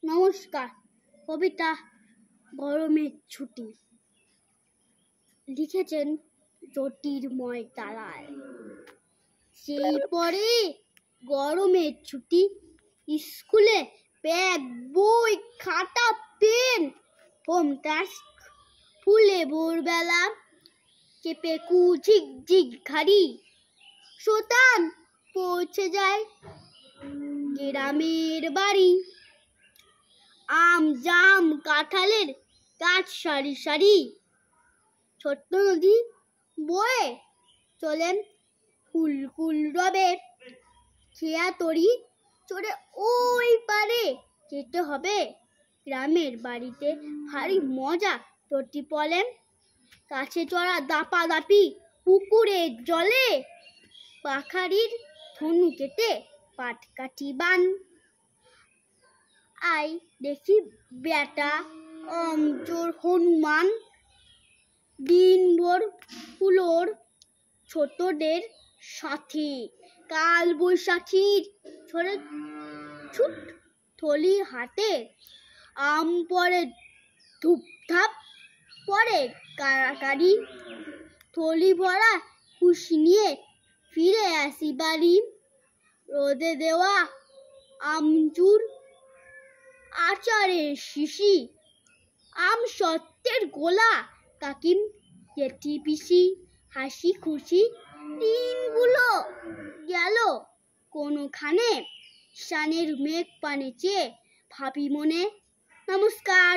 নমস্কার। কবিতা গরমের ছুটি লিখেছেন জ্যোতির্ময় দালাল। সেই পরে গরমের ছুটি, স্কুলে ব্যাগ, বই, খাতা, পেন, হোম টাস্ক, ফুলে ভোরবেলা, চেপে ঝিকঝিক ঘাড়ি, শতান পৌঁছে যায় গ্রামের বাড়ি। আম, জাম, কাঁঠালের গাছ সারি সারি, ছোট্ট নদী বয়ে চলেন কুলকুল রবে। খেয়া তরি চড়ে ওই পারে যেতে হবে, গ্রামের বাড়িতে ভারী মজা। তটি পলেন গাছে চড়া দাপাদাপি, পুকুরের জলে পাখারির ধনু কেটে পাটকাঠি বান। আই দেখি বেটা আমচোর হনুমান, দিনভর ফুলোর ছোটদের সাথে। কাল বৈশাখীর ঝড়ে ছুট থলি হাতে, আম পরে ধূপধাপ পরে কাড়াকাড়ি, থলি ভরা খুশি নিয়ে ফিরে আসি বাড়ি। রোদে দেওয়া আমচুর, আচারের শিশি, আম সত্যের গোলা, কাকিম জেঠি পিসি, হাসি খুশি দিনগুলো গেল কোনোখানে। শানের মেঘ পানে চেয়ে ভাবি মনে, নমস্কার।